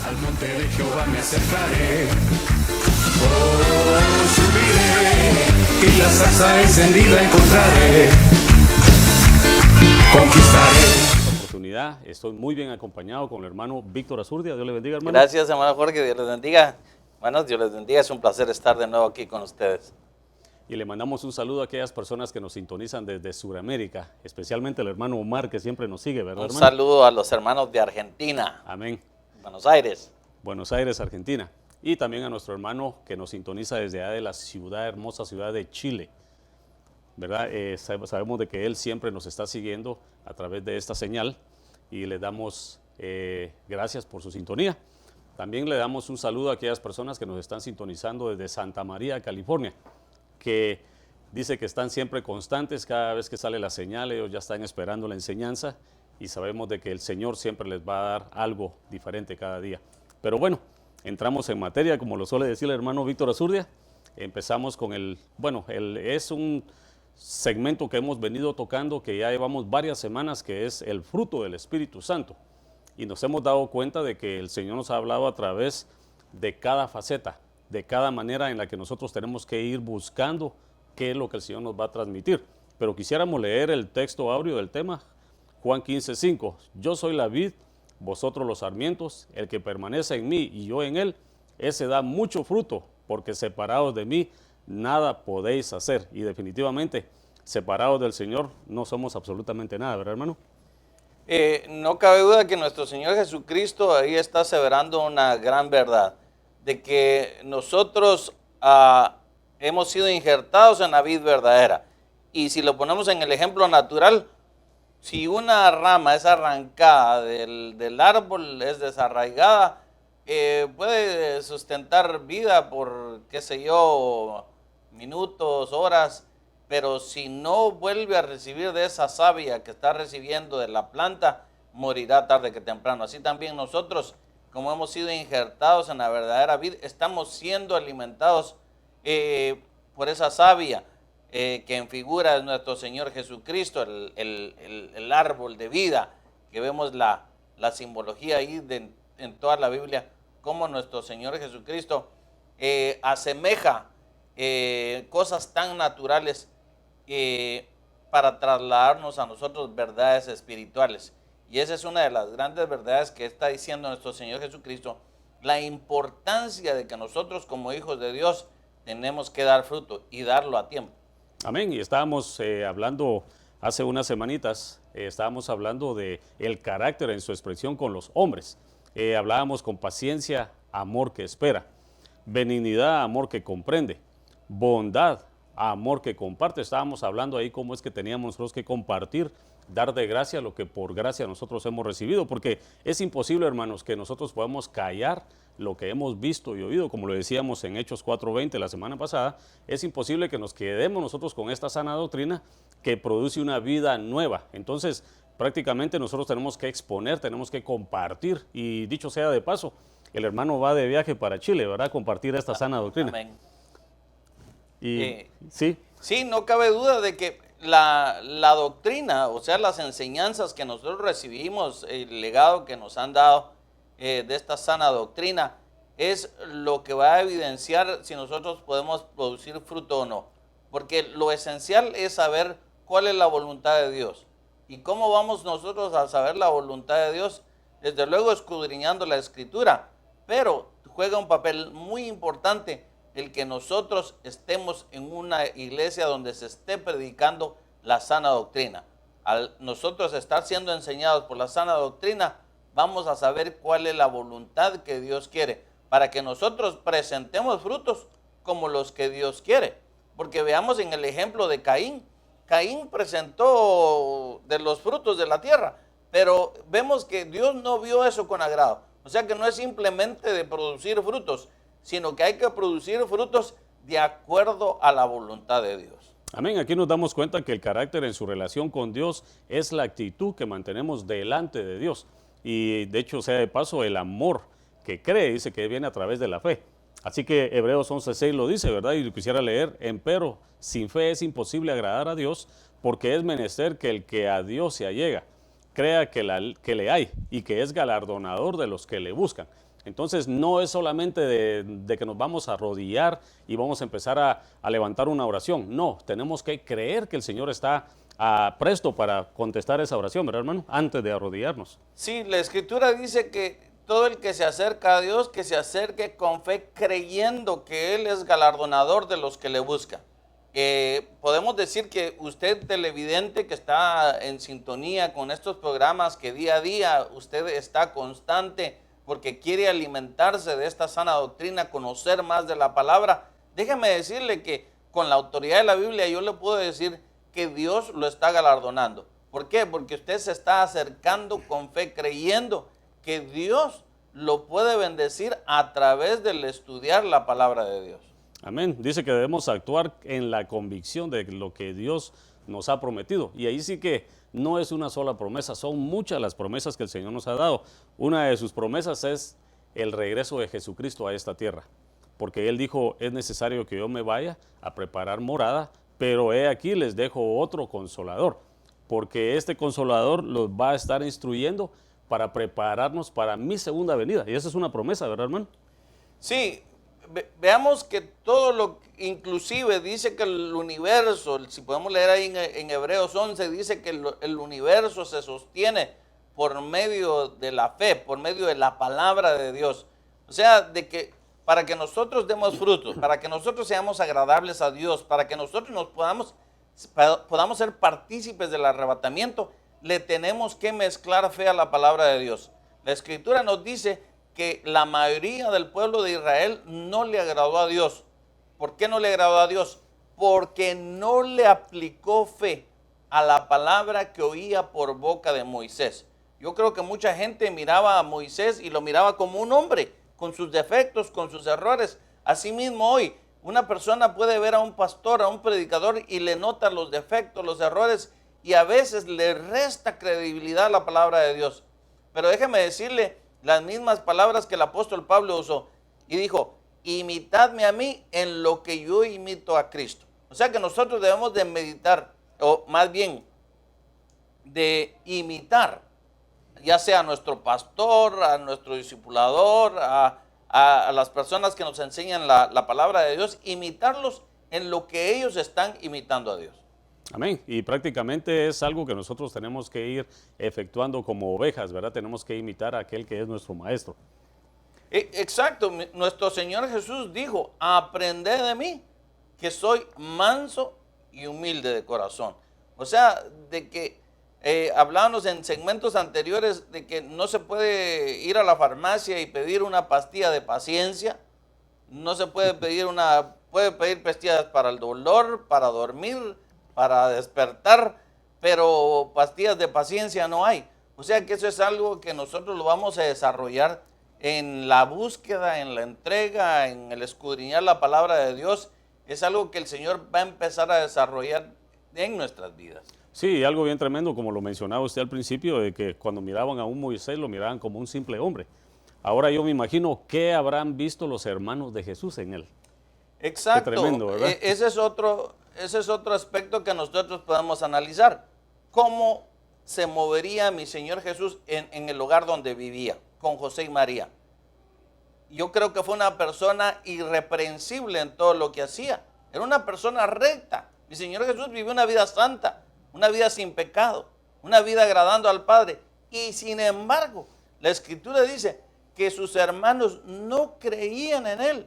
Al monte de Jehová me acercaré. Oh, subiré y la zarza encendida encontraré. Conquistaré. Oportunidad, estoy muy bien acompañado con el hermano Víctor Azurdia. Dios le bendiga, hermano. Gracias, hermano Jorge, Dios les bendiga. Hermanos, Dios les bendiga, es un placer estar de nuevo aquí con ustedes. Y le mandamos un saludo a aquellas personas que nos sintonizan desde Sudamérica, especialmente el hermano Omar, que siempre nos sigue, ¿verdad, hermano? Un saludo a los hermanos de Argentina. Amén. Buenos Aires. Buenos Aires, Argentina. Y también a nuestro hermano que nos sintoniza desde allá de la ciudad, hermosa ciudad de Chile, ¿verdad? Sabemos de que él siempre nos está siguiendo a través de esta señal y le damos gracias por su sintonía. También le damos un saludo a aquellas personas que nos están sintonizando desde Santa María, California, que dice que están siempre constantes cada vez que sale la señal. Ellos ya están esperando la enseñanza y sabemos de que el Señor siempre les va a dar algo diferente cada día. Pero bueno, entramos en materia, como lo suele decir el hermano Víctor Azurdia. Empezamos con es un segmento que hemos venido tocando, que ya llevamos varias semanas, que es el fruto del Espíritu Santo. Y nos hemos dado cuenta de que el Señor nos ha hablado a través de cada faceta, de cada manera en la que nosotros tenemos que ir buscando qué es lo que el Señor nos va a transmitir. Pero quisiéramos leer el texto áureo del tema, Juan 15:5. Yo soy la vid, vosotros los sarmientos, el que permanece en mí y yo en él, ese da mucho fruto, porque separados de mí nada podéis hacer. Y definitivamente, separados del Señor no somos absolutamente nada, ¿verdad, hermano? No cabe duda que nuestro Señor Jesucristo ahí está aseverando una gran verdad, de que nosotros hemos sido injertados en la vid verdadera. Y si lo ponemos en el ejemplo natural, si una rama es arrancada del árbol, es desarraigada, puede sustentar vida por, qué sé yo, minutos, horas, pero si no vuelve a recibir de esa savia que está recibiendo de la planta, morirá tarde que temprano. Así también nosotros, como hemos sido injertados en la verdadera vid, estamos siendo alimentados por esa savia, que en figura es nuestro Señor Jesucristo, el árbol de vida, que vemos la simbología ahí en toda la Biblia, como nuestro Señor Jesucristo asemeja cosas tan naturales para trasladarnos a nosotros verdades espirituales. Y esa es una de las grandes verdades que está diciendo nuestro Señor Jesucristo, la importancia de que nosotros como hijos de Dios tenemos que dar fruto y darlo a tiempo. Amén. Y estábamos hablando hace unas semanitas, estábamos hablando de el carácter en su expresión con los hombres. Hablábamos con paciencia, amor que espera, benignidad, amor que comprende, bondad, amor que comparte. Estábamos hablando ahí cómo es que teníamos nosotros que compartir, dar de gracia lo que por gracia nosotros hemos recibido, porque es imposible, hermanos, que nosotros podamos callar lo que hemos visto y oído, como lo decíamos en Hechos 4:20 la semana pasada. Es imposible que nos quedemos nosotros con esta sana doctrina que produce una vida nueva. Entonces, prácticamente nosotros tenemos que exponer, tenemos que compartir, y dicho sea de paso, el hermano va de viaje para Chile, ¿verdad? Compartir esta sana doctrina. Amén. Y sí. Sí, no cabe duda de que la doctrina, o sea, las enseñanzas que nosotros recibimos, el legado que nos han dado de esta sana doctrina, es lo que va a evidenciar si nosotros podemos producir fruto o no. Porque lo esencial es saber cuál es la voluntad de Dios. ¿Y cómo vamos nosotros a saber la voluntad de Dios? Desde luego escudriñando la Escritura, pero juega un papel muy importante el que nosotros estemos en una iglesia donde se esté predicando la sana doctrina. Al nosotros estar siendo enseñados por la sana doctrina, vamos a saber cuál es la voluntad que Dios quiere, para que nosotros presentemos frutos como los que Dios quiere. Porque veamos en el ejemplo de Caín. Caín presentó de los frutos de la tierra, pero vemos que Dios no vio eso con agrado. O sea que no es simplemente de producir frutos, sino que hay que producir frutos de acuerdo a la voluntad de Dios. Amén. Aquí nos damos cuenta que el carácter en su relación con Dios es la actitud que mantenemos delante de Dios. Y de hecho, sea de paso, el amor que cree, dice que viene a través de la fe. Así que Hebreos 11:6 lo dice, ¿verdad? Y lo quisiera leer. Empero, sin fe es imposible agradar a Dios, porque es menester que el que a Dios se allega crea que le hay y que es galardonador de los que le buscan. Entonces no es solamente de que nos vamos a arrodillar y vamos a empezar a levantar una oración. No, tenemos que creer que el Señor está presto para contestar esa oración, ¿verdad, hermano? Antes de arrodillarnos. Sí, la Escritura dice que todo el que se acerca a Dios, que se acerque con fe, creyendo que Él es galardonador de los que le buscan. Podemos decir que usted, televidente, que está en sintonía con estos programas, que día a día usted está constante porque quiere alimentarse de esta sana doctrina, conocer más de la palabra, déjeme decirle que con la autoridad de la Biblia yo le puedo decir que Dios lo está galardonando. ¿Por qué? Porque usted se está acercando con fe, creyendo que Dios lo puede bendecir a través del estudiar la palabra de Dios. Amén. Dice que debemos actuar en la convicción de lo que Dios nos ha prometido. Y ahí sí que no es una sola promesa, son muchas las promesas que el Señor nos ha dado. Una de sus promesas es el regreso de Jesucristo a esta tierra. Porque Él dijo, es necesario que yo me vaya a preparar morada, pero he aquí les dejo otro consolador. Porque este consolador los va a estar instruyendo para prepararnos para mi segunda venida. Y esa es una promesa, ¿verdad, hermano? Sí, veamos que todo lo, inclusive dice que el universo, si podemos leer ahí en Hebreos 11, dice que el universo se sostiene por medio de la fe, por medio de la palabra de Dios. O sea, de que para que nosotros demos frutos, para que nosotros seamos agradables a Dios, para que nosotros nos podamos ser partícipes del arrebatamiento, le tenemos que mezclar fe a la palabra de Dios. La Escritura nos dice que la mayoría del pueblo de Israel no le agradó a Dios. ¿Por qué no le agradó a Dios? Porque no le aplicó fe a la palabra que oía por boca de Moisés. Yo creo que mucha gente miraba a Moisés y lo miraba como un hombre, con sus defectos, con sus errores. Asimismo hoy, una persona puede ver a un pastor, a un predicador y le nota los defectos, los errores, y a veces le resta credibilidad a la palabra de Dios. Pero déjeme decirle las mismas palabras que el apóstol Pablo usó y dijo, imitadme a mí en lo que yo imito a Cristo. O sea que nosotros debemos de meditar, o más bien de imitar, ya sea a nuestro pastor, a nuestro discipulador, a las personas que nos enseñan la palabra de Dios, imitarlos en lo que ellos están imitando a Dios. Amén. Y prácticamente es algo que nosotros tenemos que ir efectuando como ovejas, ¿verdad? Tenemos que imitar a aquel que es nuestro maestro. Exacto. Nuestro Señor Jesús dijo, aprended de mí, que soy manso y humilde de corazón. O sea, de que hablábamos en segmentos anteriores de que no se puede ir a la farmacia y pedir una pastilla de paciencia. No se puede pedir puede pedir pastillas para el dolor, para dormir, para despertar, pero pastillas de paciencia no hay. O sea que eso es algo que nosotros lo vamos a desarrollar en la búsqueda, en la entrega, en el escudriñar la palabra de Dios. Es algo que el Señor va a empezar a desarrollar en nuestras vidas. Sí, algo bien tremendo, como lo mencionaba usted al principio, de que cuando miraban a un Moisés lo miraban como un simple hombre. Ahora yo me imagino qué habrán visto los hermanos de Jesús en él. Exacto. Qué tremendo, ¿verdad? Ese es otro aspecto que nosotros podemos analizar. ¿Cómo se movería mi Señor Jesús en el lugar donde vivía, con José y María? Yo creo que fue una persona irreprensible en todo lo que hacía. Era una persona recta. Mi Señor Jesús vivió una vida santa, una vida sin pecado, una vida agradando al Padre. Y sin embargo, la Escritura dice que sus hermanos no creían en Él.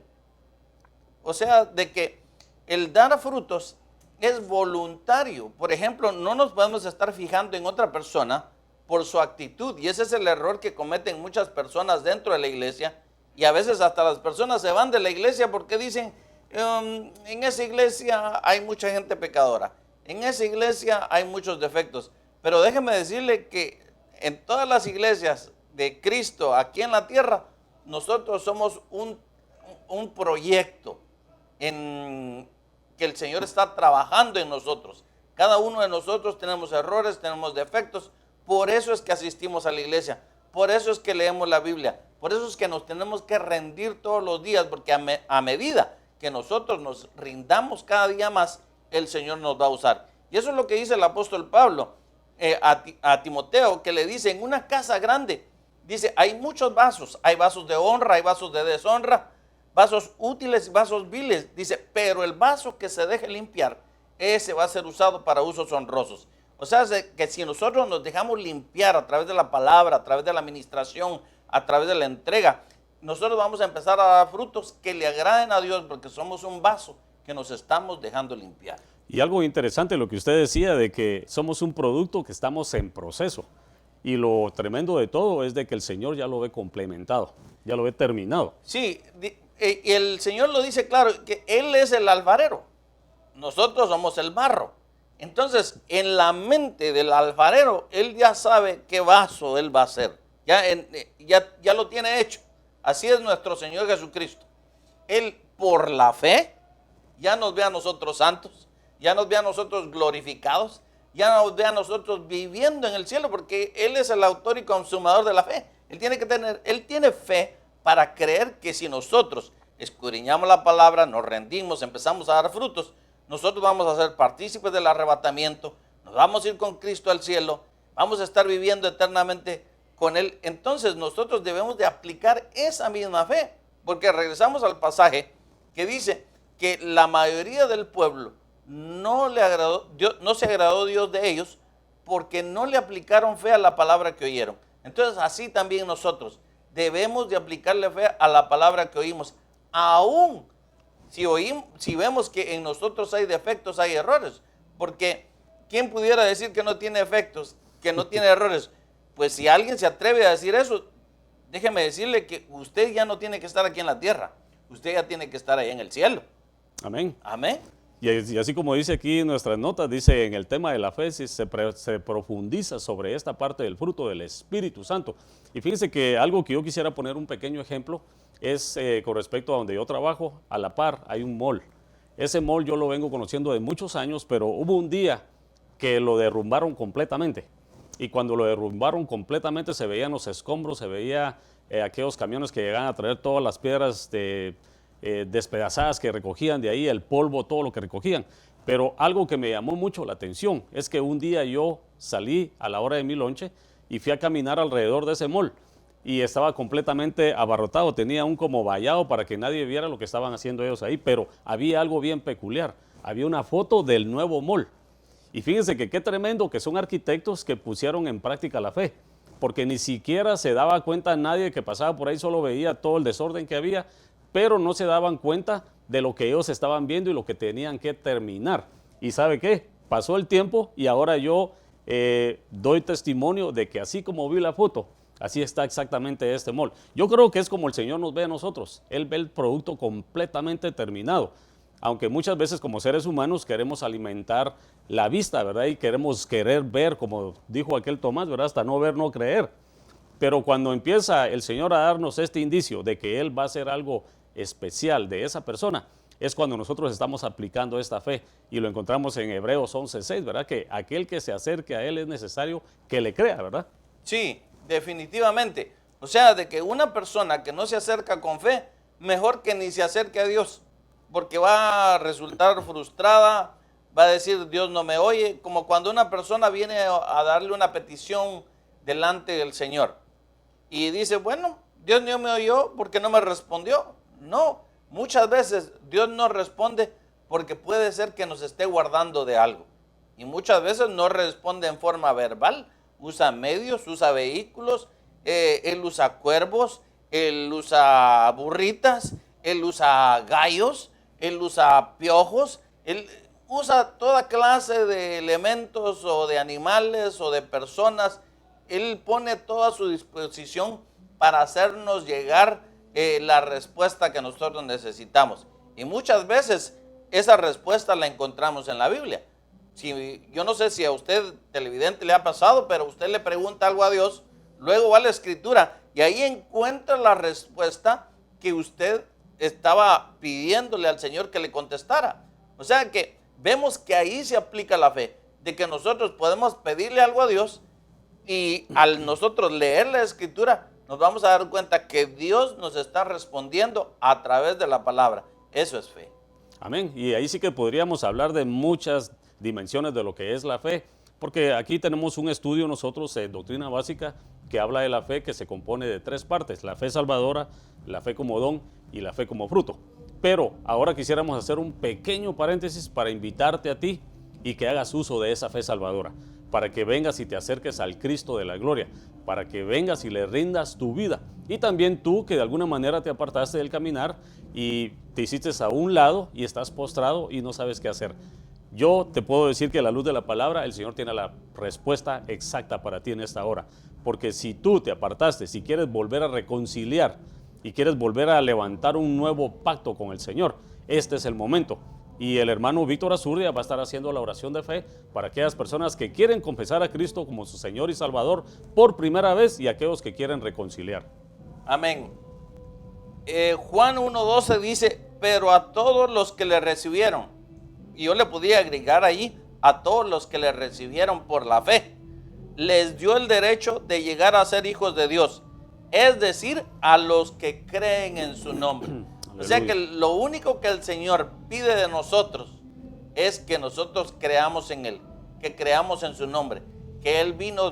O sea, de que el dar frutos es voluntario. Por ejemplo, no nos podemos estar fijando en otra persona por su actitud. Y ese es el error que cometen muchas personas dentro de la iglesia. Y a veces hasta las personas se van de la iglesia porque dicen, en esa iglesia hay mucha gente pecadora. En esa iglesia hay muchos defectos. Pero déjeme decirle que en todas las iglesias de Cristo aquí en la tierra, nosotros somos un proyecto en que el Señor está trabajando en nosotros. Cada uno de nosotros tenemos errores, tenemos defectos. Por eso es que asistimos a la iglesia. Por eso es que leemos la Biblia. Por eso es que nos tenemos que rendir todos los días, porque a medida que nosotros nos rindamos cada día más, el Señor nos va a usar. Y eso es lo que dice el apóstol Pablo. a Timoteo, que le dice, en una casa grande, dice, hay muchos vasos, hay vasos de honra, hay vasos de deshonra, vasos útiles y vasos viles. Dice, pero el vaso que se deje limpiar, ese va a ser usado para usos honrosos. O sea, que si nosotros nos dejamos limpiar a través de la palabra, a través de la administración, a través de la entrega, nosotros vamos a empezar a dar frutos que le agraden a Dios, porque somos un vaso que nos estamos dejando limpiar. Y algo interesante lo que usted decía de que somos un producto que estamos en proceso. Y lo tremendo de todo es de que el Señor ya lo ve complementado, ya lo ve terminado. Sí, y el Señor lo dice claro, que Él es el alfarero, nosotros somos el barro. Entonces, en la mente del alfarero, Él ya sabe qué vaso Él va a hacer, ya lo tiene hecho. Así es nuestro Señor Jesucristo. Él, por la fe, ya nos ve a nosotros santos, ya nos ve a nosotros glorificados, ya nos ve a nosotros viviendo en el cielo, porque Él es el autor y consumador de la fe. Él tiene fe para creer que si nosotros escudriñamos la palabra, nos rendimos, empezamos a dar frutos, nosotros vamos a ser partícipes del arrebatamiento, nos vamos a ir con Cristo al cielo, vamos a estar viviendo eternamente con Él. Entonces nosotros debemos de aplicar esa misma fe, porque regresamos al pasaje que dice que la mayoría del pueblo no se agradó Dios de ellos, porque no le aplicaron fe a la palabra que oyeron. Entonces así también nosotros debemos de aplicarle fe a la palabra que oímos, aún si vemos que en nosotros hay defectos, hay errores, porque ¿quién pudiera decir que no tiene defectos, que no tiene errores? Pues si alguien se atreve a decir eso, déjeme decirle que usted ya no tiene que estar aquí en la tierra, usted ya tiene que estar allá en el cielo. Amén. Amén. Y así como dice aquí en nuestras notas, dice en el tema de la fe, se profundiza sobre esta parte del fruto del Espíritu Santo. Y fíjense que algo que yo quisiera poner un pequeño ejemplo es con respecto a donde yo trabajo, a la par hay un mall. Ese mall yo lo vengo conociendo de muchos años, pero hubo un día que lo derrumbaron completamente. Y cuando lo derrumbaron completamente se veían los escombros, se veía aquellos camiones que llegaban a traer todas las piedras despedazadas que recogían de ahí, el polvo, todo lo que recogían. Pero algo que me llamó mucho la atención es que un día yo salí a la hora de mi lonche y fui a caminar alrededor de ese mall y estaba completamente abarrotado, tenía un como vallado para que nadie viera lo que estaban haciendo ellos ahí, pero había algo bien peculiar, había una foto del nuevo mall. Y fíjense que qué tremendo que son arquitectos que pusieron en práctica la fe, porque ni siquiera se daba cuenta nadie que pasaba por ahí, solo veía todo el desorden que había, pero no se daban cuenta de lo que ellos estaban viendo y lo que tenían que terminar. ¿Y sabe qué? Pasó el tiempo y ahora yo doy testimonio de que así como vi la foto, así está exactamente este mall. Yo creo que es como el Señor nos ve a nosotros. Él ve el producto completamente terminado. Aunque muchas veces como seres humanos queremos alimentar la vista, ¿verdad? Y querer ver, como dijo aquel Tomás, ¿verdad? Hasta no ver, no creer. Pero cuando empieza el Señor a darnos este indicio de que Él va a hacer algo especial de esa persona, es cuando nosotros estamos aplicando esta fe. Y lo encontramos en Hebreos 11:6, ¿verdad? Que aquel que se acerque a Él es necesario que le crea, ¿verdad? Sí, definitivamente. O sea, de que una persona que no se acerca con fe, mejor que ni se acerque a Dios, porque va a resultar frustrada, va a decir Dios no me oye, como cuando una persona viene a darle una petición delante del Señor y dice, bueno, Dios no me oyó porque no me respondió. No, muchas veces Dios no responde porque puede ser que nos esté guardando de algo, y muchas veces no responde en forma verbal, usa medios, usa vehículos, Él usa cuervos, Él usa burritas, Él usa gallos, Él usa piojos, Él usa toda clase de elementos o de animales o de personas. Él pone toda a su disposición para hacernos llegar la respuesta que nosotros necesitamos. Y muchas veces esa respuesta la encontramos en la Biblia. Yo no sé si a usted, televidente, le ha pasado, pero usted le pregunta algo a Dios, luego va a la Escritura y ahí encuentra la respuesta que usted estaba pidiéndole al Señor que le contestara. O sea que vemos que ahí se aplica la fe, de que nosotros podemos pedirle algo a Dios y al nosotros leer la Escritura nos vamos a dar cuenta que Dios nos está respondiendo a través de la palabra. Eso es fe. Amén. Y ahí sí que podríamos hablar de muchas dimensiones de lo que es la fe, Porque aquí tenemos un estudio nosotros, doctrina básica, que habla de la fe que se compone de 3 partes: la fe salvadora, la fe como don y la fe como fruto. Pero ahora quisiéramos hacer un pequeño paréntesis para invitarte a ti y que hagas uso de esa fe salvadora, para que vengas y te acerques al Cristo de la gloria, para que vengas y le rindas tu vida. Y también tú, que de alguna manera te apartaste del caminar y te hiciste a un lado y estás postrado y no sabes qué hacer. Yo te puedo decir que a la luz de la palabra el Señor tiene la respuesta exacta para ti en esta hora. Porque si tú te apartaste, si quieres volver a reconciliar y quieres volver a levantar un nuevo pacto con el Señor, este es el momento. Y el hermano Víctor Azurdia va a estar haciendo la oración de fe para aquellas personas que quieren confesar a Cristo como su Señor y Salvador por primera vez y aquellos que quieren reconciliar. Amén. Juan 1:12 dice, pero a todos los que le recibieron, y yo le podía agregar ahí, a todos los que le recibieron por la fe, les dio el derecho de llegar a ser hijos de Dios, es decir, a los que creen en su nombre. O sea que lo único que el Señor pide de nosotros es que nosotros creamos en Él, que creamos en su nombre, que Él vino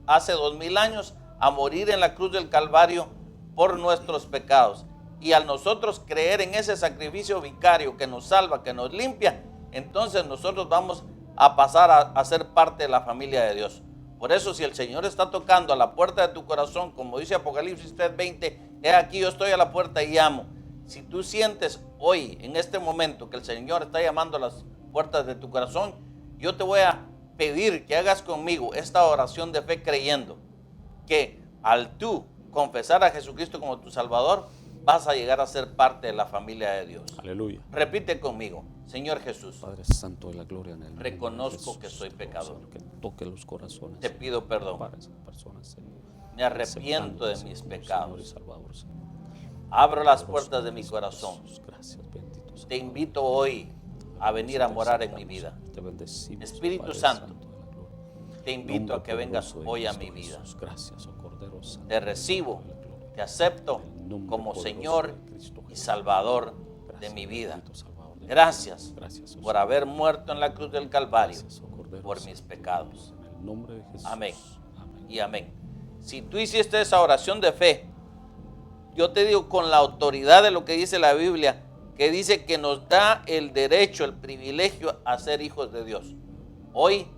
hace 2000 años a morir en la cruz del Calvario por nuestros pecados. Y al nosotros creer en ese sacrificio vicario que nos salva, que nos limpia, entonces nosotros vamos a pasar a ser parte de la familia de Dios. Por eso, si el Señor está tocando a la puerta de tu corazón, como dice Apocalipsis 3:20, he aquí yo estoy a la puerta y llamo. Si tú sientes hoy, en este momento, que el Señor está llamando a las puertas de tu corazón, yo te voy a pedir que hagas conmigo esta oración de fe, creyendo que al tú confesar a Jesucristo como tu Salvador, vas a llegar a ser parte de la familia de Dios. Aleluya. Repite conmigo: Señor Jesús, Padre Santo de la gloria, en el nombre reconozco de que Jesús, soy pecador. que toque los corazones. Te pido perdón. Para esas personas, Señor. Me arrepiento de Aceptándote mis como Señor y pecados. Salvador, Señor. Abro las puertas de mi corazón. Jesús, gracias, bendito Señor. Te invito hoy a venir a morar en mi vida. Te bendecimos, Espíritu Padre Santo, de la gloria. te invito a que vengas Nombre hoy a poderoso mi de vida. Jesús, gracias, oh Cordero Santo. Te recibo, de la gloria. te acepto El nombre como poderoso Señor de Cristo y Jesús. Salvador de Gracias, mi vida. bendito Salvador de Gracias Gracias, oh por Señor. haber muerto en la cruz del Calvario Gracias, oh Cordero por Santo mis de pecados. Dios. En el nombre de Jesús. Amén. Amén. Y amén. Si tú hiciste esa oración de fe, yo te digo con la autoridad de lo que dice la Biblia, que dice que nos da el derecho, el privilegio a ser hijos de Dios. Hoy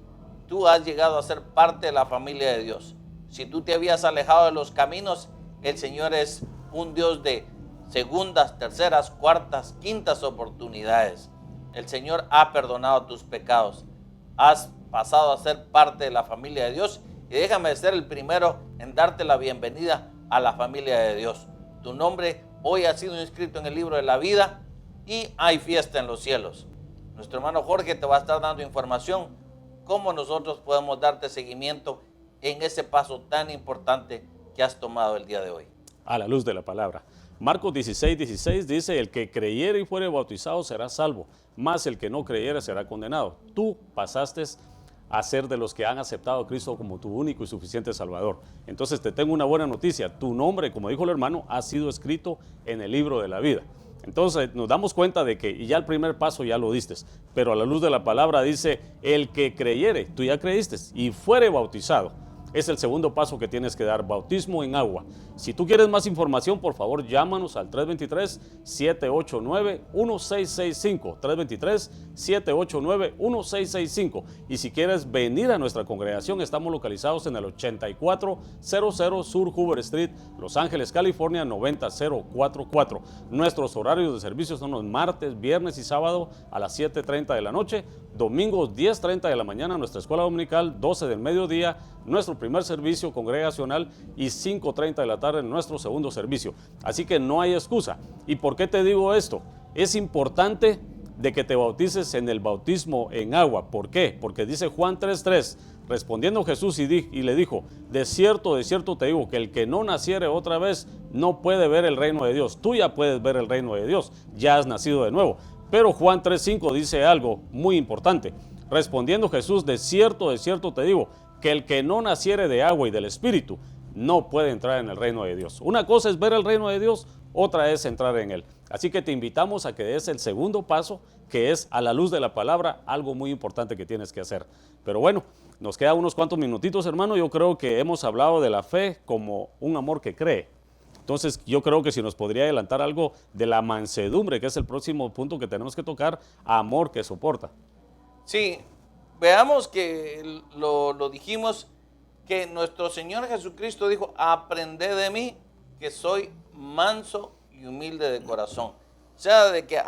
tú has llegado a ser parte de la familia de Dios. Si tú te habías alejado de los caminos, el Señor es un Dios de segundas, terceras, cuartas, quintas oportunidades. El Señor ha perdonado tus pecados. Has pasado a ser parte de la familia de Dios. Y déjame ser el primero en darte la bienvenida a la familia de Dios. Tu nombre hoy ha sido inscrito en el libro de la vida y hay fiesta en los cielos. Nuestro hermano Jorge te va a estar dando información cómo nosotros podemos darte seguimiento en ese paso tan importante que has tomado el día de hoy. A la luz de la palabra. Marcos 16:16 dice: el que creyere y fuere bautizado será salvo, mas el que no creyere será condenado. Tú pasaste a ser de los que han aceptado a Cristo como tu único y suficiente Salvador. Entonces te tengo una buena noticia: tu nombre, como dijo el hermano, ha sido escrito en el libro de la vida. Entonces nos damos cuenta de que ya el primer paso ya lo diste, pero a la luz de la palabra dice: el que creyere, tú ya creíste, y fuere bautizado. Es el segundo paso que tienes que dar, bautismo en agua. Si tú quieres más información, por favor, llámanos al 323-789-1665, 323-789-1665. Y si quieres venir a nuestra congregación, estamos localizados en el 8400 Sur Hoover Street, Los Ángeles, California, 90044. Nuestros horarios de servicio son los martes, viernes y sábado a las 7:30 de la noche, domingos 10:30 de la mañana, nuestra escuela dominical, 12 del mediodía, nuestro primer servicio congregacional, y 5:30 de la tarde nuestro segundo servicio. Así que no hay excusa. ¿Y por qué te digo esto? Es importante de que te bautices en el bautismo en agua. ¿Por qué? Porque dice Juan 3:3, respondiendo Jesús y le dijo: de cierto te digo, que el que no naciere otra vez no puede ver el reino de Dios. Tú ya puedes ver el reino de Dios, ya has nacido de nuevo. Pero Juan 3:5 dice algo muy importante. Respondiendo Jesús: de cierto te digo, que el que no naciere de agua y del Espíritu no puede entrar en el reino de Dios. Una cosa es ver el reino de Dios, otra es entrar en él. Así que te invitamos a que des el segundo paso, que es a la luz de la palabra, algo muy importante que tienes que hacer. Pero bueno, nos quedan unos cuantos minutitos, hermano. Yo creo que hemos hablado de la fe como un amor que cree. Entonces yo creo que si nos podría adelantar algo de la mansedumbre, que es el próximo punto que tenemos que tocar, amor que soporta. Sí, veamos que lo dijimos, que nuestro Señor Jesucristo dijo, aprended de mí, que soy manso y humilde de corazón. O sea, de que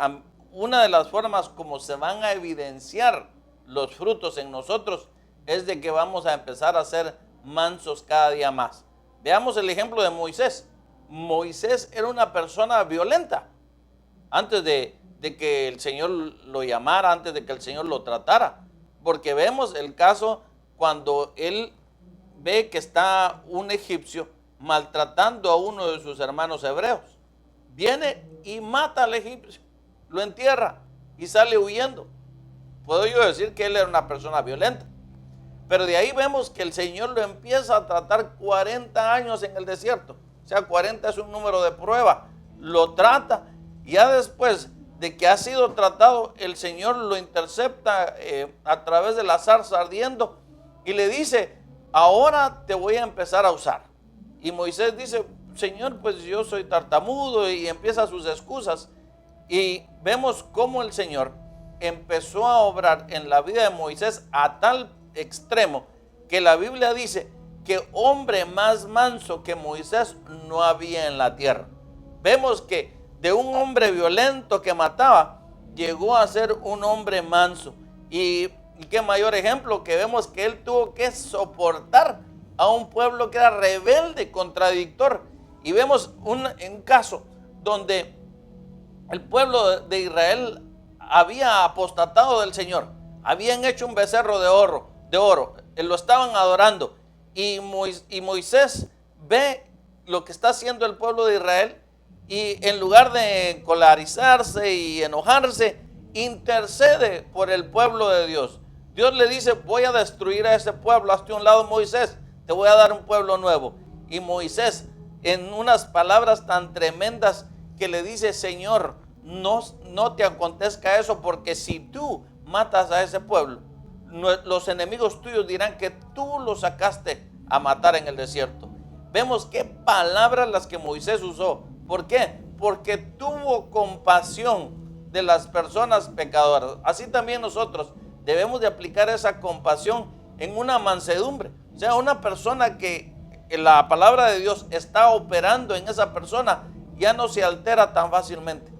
una de las formas como se van a evidenciar los frutos en nosotros es de que vamos a empezar a ser mansos cada día más. Veamos el ejemplo de Moisés. Moisés era una persona violenta antes de que el Señor lo llamara, antes de que el Señor lo tratara. Porque vemos el caso cuando él ve que está un egipcio maltratando a uno de sus hermanos hebreos. Viene y mata al egipcio, lo entierra y sale huyendo. Puedo yo decir que él era una persona violenta. Pero de ahí vemos que el Señor lo empieza a tratar 40 años en el desierto. O sea, 40 es un número de prueba. Lo trata y ya después de que ha sido tratado, el Señor lo intercepta a través de la zarza ardiendo y le dice, ahora te voy a empezar a usar. Y Moisés dice, Señor, pues yo soy tartamudo, y empieza sus excusas. Y vemos cómo el Señor empezó a obrar en la vida de Moisés a tal extremo que la Biblia dice que hombre más manso que Moisés no había en la tierra. Vemos que de un hombre violento que mataba, llegó a ser un hombre manso. Y qué mayor ejemplo que vemos que él tuvo que soportar a un pueblo que era rebelde, contradictor. Y vemos un caso donde el pueblo de Israel había apostatado del Señor. Habían hecho un becerro de oro, lo estaban adorando. Y Moisés ve lo que está haciendo el pueblo de Israel y en lugar de encolarizarse y enojarse, intercede por el pueblo de Dios. Dios le dice, voy a destruir a ese pueblo, hazte a un lado Moisés, te voy a dar un pueblo nuevo. Y Moisés, en unas palabras tan tremendas que le dice, Señor, no te acontezca eso, porque si tú matas a ese pueblo, los enemigos tuyos dirán que tú lo sacaste a matar en el desierto. Vemos qué palabras las que Moisés usó. ¿Por qué? Porque tuvo compasión de las personas pecadoras. Así también nosotros debemos de aplicar esa compasión en una mansedumbre. O sea, una persona que la palabra de Dios está operando en esa persona ya no se altera tan fácilmente.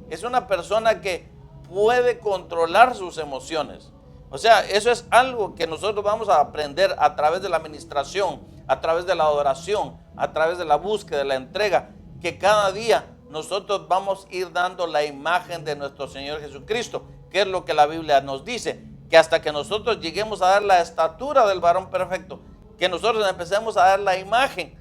Es una persona que puede controlar sus emociones. O sea, eso es algo que nosotros vamos a aprender a través de la administración, a través de la adoración, a través de la búsqueda, de la entrega, que cada día nosotros vamos a ir dando la imagen de nuestro Señor Jesucristo, que es lo que la Biblia nos dice, que hasta que nosotros lleguemos a dar la estatura del varón perfecto, que nosotros empecemos a dar la imagen,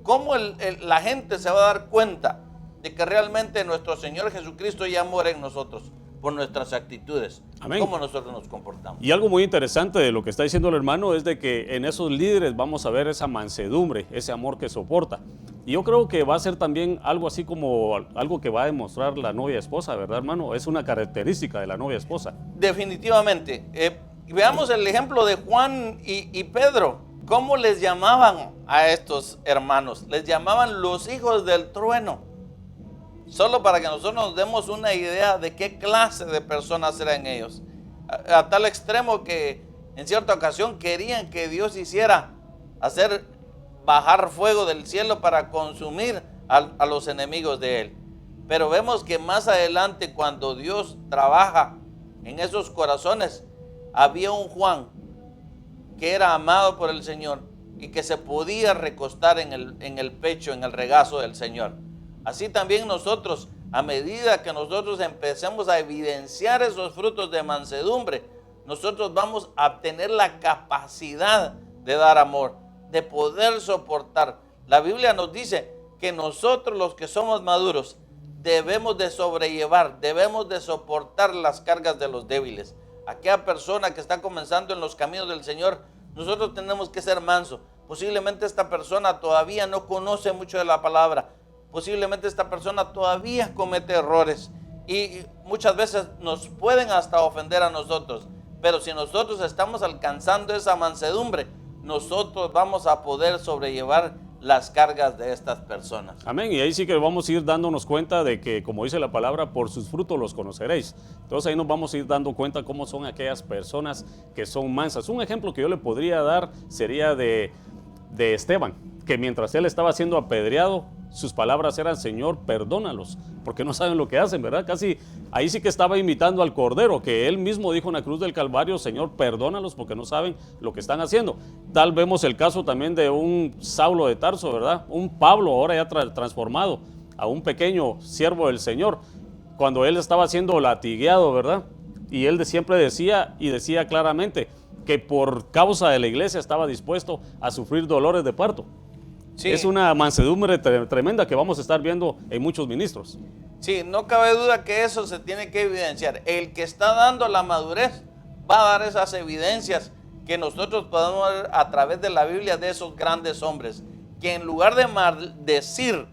cómo la gente se va a dar cuenta de que realmente nuestro Señor Jesucristo ya mora en nosotros por nuestras actitudes. Amén. Cómo nosotros nos comportamos. Y algo muy interesante de lo que está diciendo el hermano es de que en esos líderes vamos a ver esa mansedumbre, ese amor que soporta. Y yo creo que va a ser también algo así como algo que va a demostrar la novia esposa, ¿verdad, hermano? Es una característica de la novia esposa. Definitivamente. Veamos el ejemplo de Juan y Pedro. ¿Cómo les llamaban a estos hermanos? Les llamaban los hijos del trueno. Solo para que nosotros nos demos una idea de qué clase de personas eran ellos. A tal extremo que en cierta ocasión querían que Dios hiciera hacer bajar fuego del cielo para consumir a los enemigos de él. Pero vemos que más adelante, cuando Dios trabaja en esos corazones, había un Juan que era amado por el Señor y que se podía recostar en el pecho, en el regazo del Señor. Así también nosotros, a medida que nosotros empecemos a evidenciar esos frutos de mansedumbre, nosotros vamos a tener la capacidad de dar amor, de poder soportar. La Biblia nos dice que nosotros, los que somos maduros, debemos de sobrellevar, debemos de soportar las cargas de los débiles. Aquella persona que está comenzando en los caminos del Señor, nosotros tenemos que ser mansos, Posiblemente esta persona todavía no conoce mucho de la palabra. Posiblemente esta persona todavía comete errores. Y muchas veces nos pueden hasta ofender a nosotros. Pero si nosotros estamos alcanzando esa mansedumbre, nosotros vamos a poder sobrellevar las cargas de estas personas. Amén. Y ahí sí que vamos a ir dándonos cuenta de que, como dice la palabra, por sus frutos los conoceréis. Entonces ahí nos vamos a ir dando cuenta cómo son aquellas personas que son mansas. Un ejemplo que yo le podría dar sería de Esteban, que mientras él estaba siendo apedreado, sus palabras eran: Señor, perdónalos, porque no saben lo que hacen, ¿verdad? Casi ahí sí que estaba imitando al Cordero, que él mismo dijo en la cruz del Calvario: Señor, perdónalos, porque no saben lo que están haciendo. Tal vemos el caso también de un Saulo de Tarso, ¿verdad? Un Pablo ahora ya transformado a un pequeño siervo del Señor, cuando él estaba siendo latigueado, ¿verdad? Y él siempre decía claramente que por causa de la iglesia estaba dispuesto a sufrir dolores de parto. Sí. Es una mansedumbre tremenda que vamos a estar viendo en muchos ministros. Sí, no cabe duda que eso se tiene que evidenciar. El que está dando la madurez va a dar esas evidencias que nosotros podemos ver a través de la Biblia de esos grandes hombres, que en lugar de maldecir,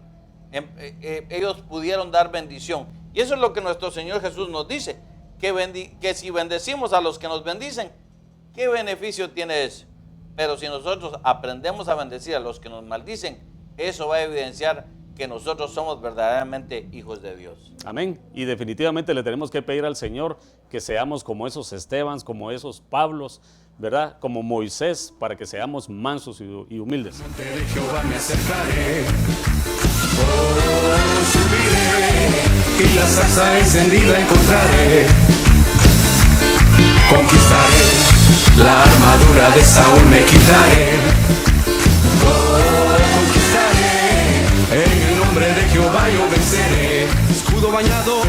ellos pudieron dar bendición. Y eso es lo que nuestro Señor Jesús nos dice, que si bendecimos a los que nos bendicen, ¿qué beneficio tiene eso? Pero si nosotros aprendemos a bendecir a los que nos maldicen, eso va a evidenciar que nosotros somos verdaderamente hijos de Dios. Amén. Y definitivamente le tenemos que pedir al Señor que seamos como esos Estebans, como esos Pablos, ¿verdad? Como Moisés, para que seamos mansos y humildes. Monte de Jehová me acercaré, subiré, y la zarza encendida encontraré. Conquistaré, la armadura de Saúl me quitaré. Conquistaré, en el nombre de Jehová yo venceré. Escudo bañado